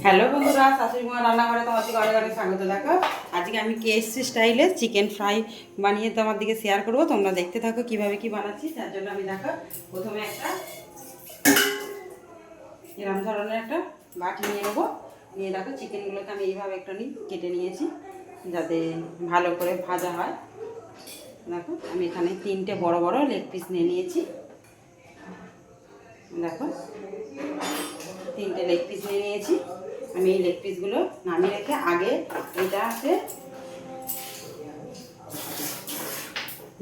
Hello বন্ধুরা, শাশুড়ি মা রান্নাঘরে তোমাদেরকে অনেক অনেক স্বাগত। দেখো আজকে আমি কেএসসি স্টাইলে চিকেন ফ্রাই বানিয়ে তোমার দিকে শেয়ার করবো। তোমরা দেখতে থাকো কিভাবে কি বানাচ্ছি। তার জন্য আমি দেখো প্রথমে একটা এরকম ধরনের একটা বাটি নিয়ে নেবো। নিয়ে দেখো চিকেনগুলোকে আমি এইভাবে একটু কেটে নিয়েছি যাতে ভালো করে ভাজা হয়। দেখো আমি এখানে 3টে বড় বড় লেগ পিস নিয়ে নিয়েছি। দেখো 3টে লেগ পিস নিয়ে নিয়েছি। আমি এই লেগ পিসগুলো নামিয়ে রেখে আগে এটাতে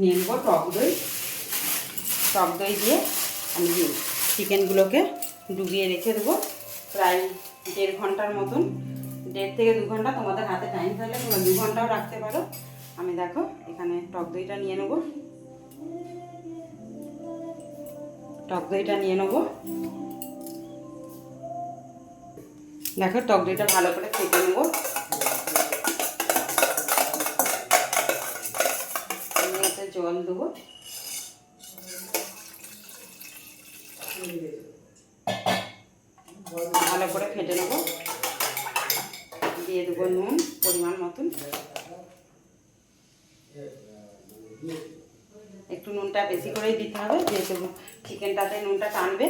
নিয়ে নেবো টক দই। টক দই দিয়ে আমি চিকেনগুলোকে ডুবিয়ে রেখে দেবো প্রায় 1.5 ঘন্টার মতন। 1.5 থেকে 2 ঘন্টা, তোমাদের হাতে টাইম থাকলে তোমরা 2 ঘন্টাও রাখতে পারো। আমি দেখো এখানে টক দইটা নিয়ে নেবো। দেখো টক দইটা ভালো করে ফেটে নেবো। এতে জল দেবো। ভালো করে ফেটে নেবো। দিয়ে দেবো নুন পরিমাণ মতন। একটু নুনটা বেশি করেই দিতে হবে যেহেতু চিকেনটাতে নুনটা টানবে।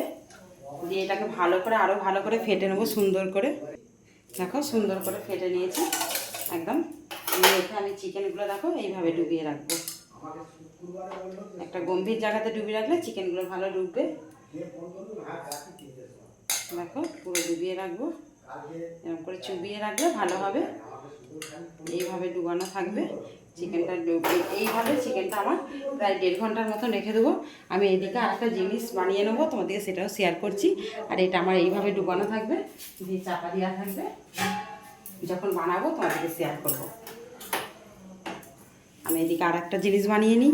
দিয়ে এটাকে ভালো করে আরও ভালো করে ফেটে নেবো সুন্দর করে। দেখো সুন্দর করে ফেটে নিয়েছি একদম। রেখে আমি চিকেনগুলো দেখো এইভাবে ডুবিয়ে রাখবো। একটা গম্ভীর জায়গাতে ডুবিয়ে রাখলে চিকেনগুলো ভালো ডুববে। দেখো পুরো ডুবিয়ে রাখবো। এরকম করে চুবিয়ে রাখলে ভালো হবে। এইভাবে ডুবানো থাকবে চিকেনটা। এইভাবে চিকেনটা আমার প্রায় 1.5 ঘন্টার মতন রেখে দেবো। আমি এদিকে আরেকটা জিনিস বানিয়ে নেবো, তোমাদেরকে সেটাও শেয়ার করছি। আর এটা আমার এইভাবে ডুবানো থাকবে, দিয়ে চাপা দেওয়া থাকবে। যখন বানাবো তোমাদেরকে শেয়ার করবো। আমি এদিকে আরেকটা জিনিস বানিয়ে নিই।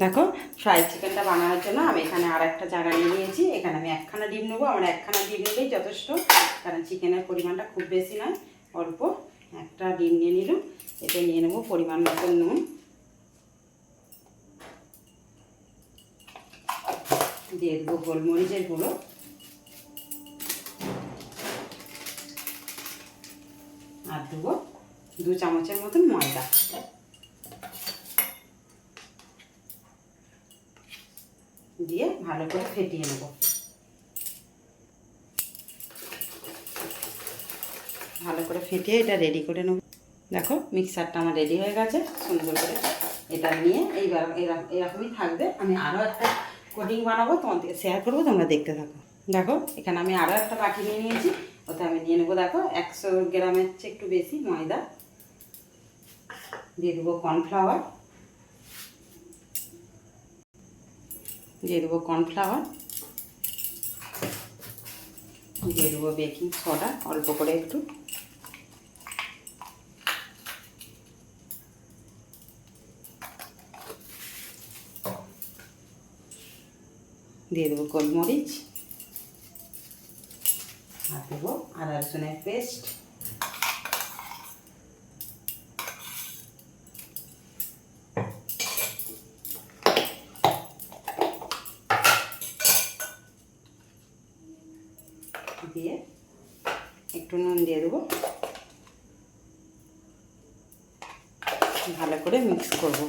দেখো ফ্রাই চিকেনটা বানানোর জন্য আমি এখানে আরেকটা জায়গা নিয়ে নিয়েছি। এখানে আমি 1খানা ডিম নেবো। আমার 1খানা ডিম নিলেই যথেষ্ট, কারণ চিকেনের পরিমাণটা খুব বেশি নয়, অল্প। একটা ডিম নিয়ে নিলাম। এতে নিয়ে নেবো পরিমাণ মতো নুন। দিয়ে দেবো গোলমরিচের গুঁড়ো। আর দেবো 2 চামচের মতন ময়দা। দিয়ে ভালো করে ফেটিয়ে নেব। ভালো করে ফেটিয়ে এটা রেডি করে নেব। দেখো মিক্সারটা আমার রেডি হয়ে গেছে সুন্দর করে। এটা নিয়ে এইবার এরকমই থাকবে। আমি আরও একটা কোটিং বানাবো, তোমাদেরকে শেয়ার করবো, তোমরা দেখতে থাকো। দেখো এখানে আমি আরও একটা বাটি নিয়ে নিয়েছি। ওতে আমি নিয়ে নেবো দেখো 100 গ্রামের চেয়ে একটু বেশি ময়দা। দিয়ে দেবো কর্নফ্লাওয়ার। দিয়ে দেবো দিয়ে দেবো বেকিং সোডা অল্প করে একটু। দিয়ে দেবো গোলমরিচ। আর দেবো আদা রসুনের পেস্ট। দিয়ে একটু নুন দিয়ে দেবো। ভালো করে মিক্স করব।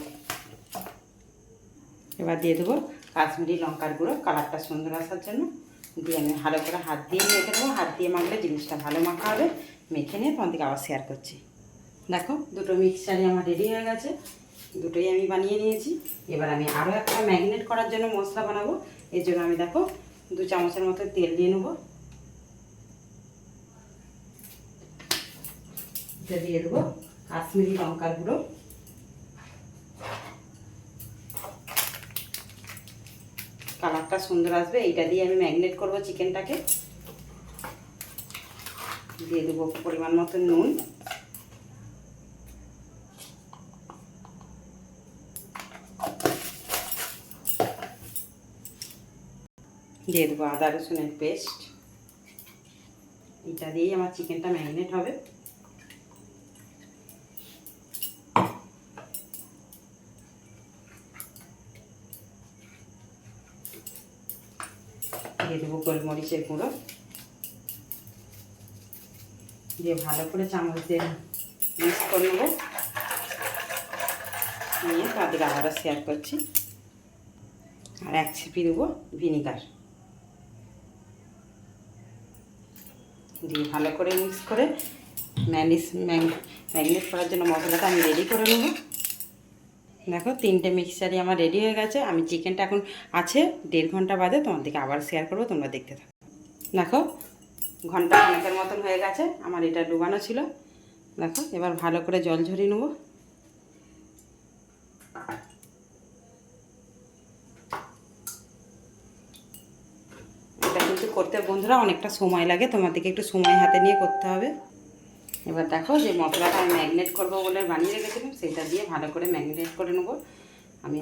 এবার দিয়ে দেবো কাশ্মীরি লঙ্কার গুঁড়ো, কালারটা সুন্দর আসার জন্য। দিয়ে আমি ভালো করে হাত দিয়ে মেখে দেবো। হাত দিয়ে মাখলে জিনিসটা ভালো মাখা হবে। মেখে নিয়ে তোমাদেরকে আবার শেয়ার করছি। দেখো দুটো মিক্সচারই আমার রেডি হয়ে গেছে। দুটোই আমি বানিয়ে নিয়েছি। এবার আমি আরও একটা ম্যারিনেট করার জন্য মশলা বানাবো। এর জন্য আমি দেখো 2 চামচের মতো তেল দিয়ে নেবো। এটা দিয়ে দেবো কাশ্মীরি লঙ্কার গুঁড়ো। কালারটা সুন্দর আসবে। এইটা দিয়ে আমি ম্যারিনেট করবো চিকেনটাকে। দিয়ে দেবো পরিমাণ মতো নুন। দিয়ে দেবো আদা রসুনের পেস্ট। এটা দিয়েই আমার চিকেনটা ম্যারিনেট হবে। দিয়ে দেবো গোলমরিচের গুঁড়ো। দিয়ে ভালো করে চামচ দিয়ে মিক্স করে নেবো। নিয়ে তাদের আবারও শেয়ার করছি। আর এক ছিপি দেবো ভিনিগার, দিয়ে ভালো করে মিক্স করে ম্যাগনেট করার জন্য মশলাটা আমি রেডি করে নেব। দেখো 3টে মিক্সচারই আমার রেডি হয়ে গেছে। আমি চিকেনটা এখন আছে 1.5 ঘন্টা বাদে তোমাদেরকে আবার শেয়ার করবো, তোমরা দেখতে থাকো। দেখো ঘন্টা অনেকের মতন হয়ে গেছে আমার এটা ডুবানো ছিল। দেখো এবার ভালো করে জল ঝরিয়ে নেবো। এটা কিন্তু করতে বন্ধুরা অনেকটা সময় লাগে, তোমাদেরকে একটু সময় হাতে নিয়ে করতে হবে। এবার দেখো যে মশলাটা আমি ম্যাগনেট করবো বলে বানিয়ে রেখেছিলাম সেটা দিয়ে ভালো করে ম্যাগনেট করে নেবো। আমি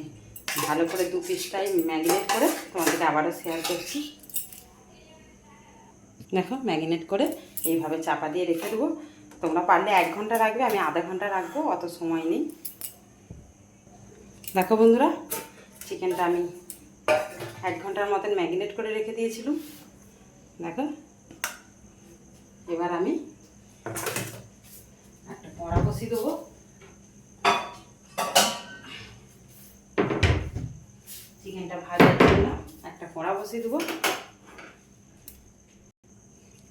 ভালো করে 2 পিসটাই ম্যাগনেট করে তোমাদেরকে আবারও শেয়ার করছি। দেখো ম্যাগনেট করে এইভাবে চাপা দিয়ে রেখে দেবো। তোমরা পারলে 1 ঘন্টা রাখবে, আমি আধা ঘন্টা রাখবো, অত সময় নেই। দেখো বন্ধুরা চিকেনটা আমি 1 ঘন্টার মতন ম্যাগনেট করে রেখে দিয়েছিলাম। দেখো এবার আমি একটা কড়া বসিয়ে দেবো। চিকেনটা ভাজার জন্য একটা কড়া বসিয়ে দেবো।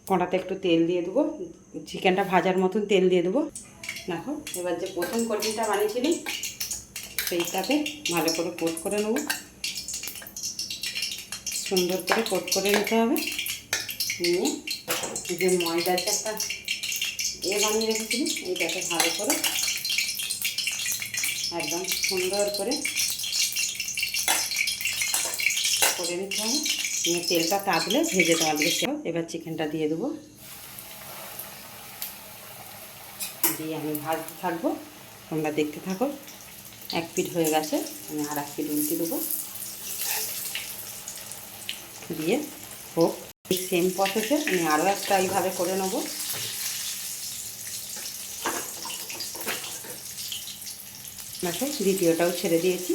কড়াতে একটু তেল দিয়ে দেবো, চিকেনটা ভাজার মতন তেল দিয়ে দেবো। দেখো এবার যে প্রথম কোটিংটা বানিয়েছিলি সেইটাতে ভালো করে কোট করে নেব। সুন্দর করে কোট করে নিতে হবে। নিয়ে যে ময়দার একটা বানিয়ে রেখেছিলি এইটাকে ভালো করে একদম সুন্দর করে নিতে হবে। নিয়ে তেলটা তাতলে ভেজে তোমাদেরকে এবার চিকেনটা দিয়ে দেবো। দিয়ে আমি ভাজতে থাকবো, তোমরা দেখতে থাকো। 1 পিঠ হয়ে গেছে, আমি আর 1 পিঠ উল্টে দেবো। দিয়ে হোক সেম প্রসেসে আমি আরও একটা এইভাবে করে নেবো। দেখো দ্বিতীয়টাও ছেড়ে দিয়েছি,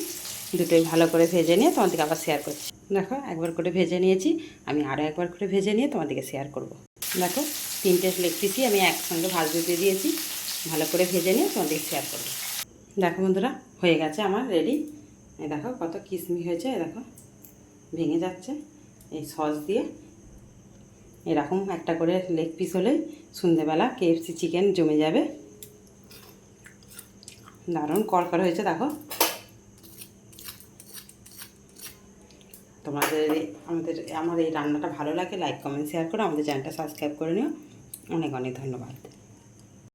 দুটোই ভালো করে ভেজে নিয়ে তোমাদেরকে আবার শেয়ার করছি। দেখো একবার করে ভেজে নিয়েছি, আমি আরও একবার করে ভেজে নিয়ে তোমাদেরকে শেয়ার করব। দেখো 3টে লেগ পিসই আমি একসঙ্গে ভাজতে দিয়েছি, ভালো করে ভেজে নিয়ে তোমাদেরকে শেয়ার করব। দেখো বন্ধুরা হয়ে গেছে আমার রেডি। এই দেখো কত কিসমি হয়েছে, দেখো ভেঙে যাচ্ছে। এই সস দিয়ে এরকম একটা করে লেগ পিস হলেই সন্ধ্যেবেলা KFC চিকেন জমে যাবে। দারুণ করকর হয়েছে। দেখো তোমাদের আমার এই রান্নাটা ভালো লাগে লাইক কমেন্ট শেয়ার করো, আমাদের চ্যানেলটা সাবস্ক্রাইব করে নিও। অনেক অনেক ধন্যবাদ।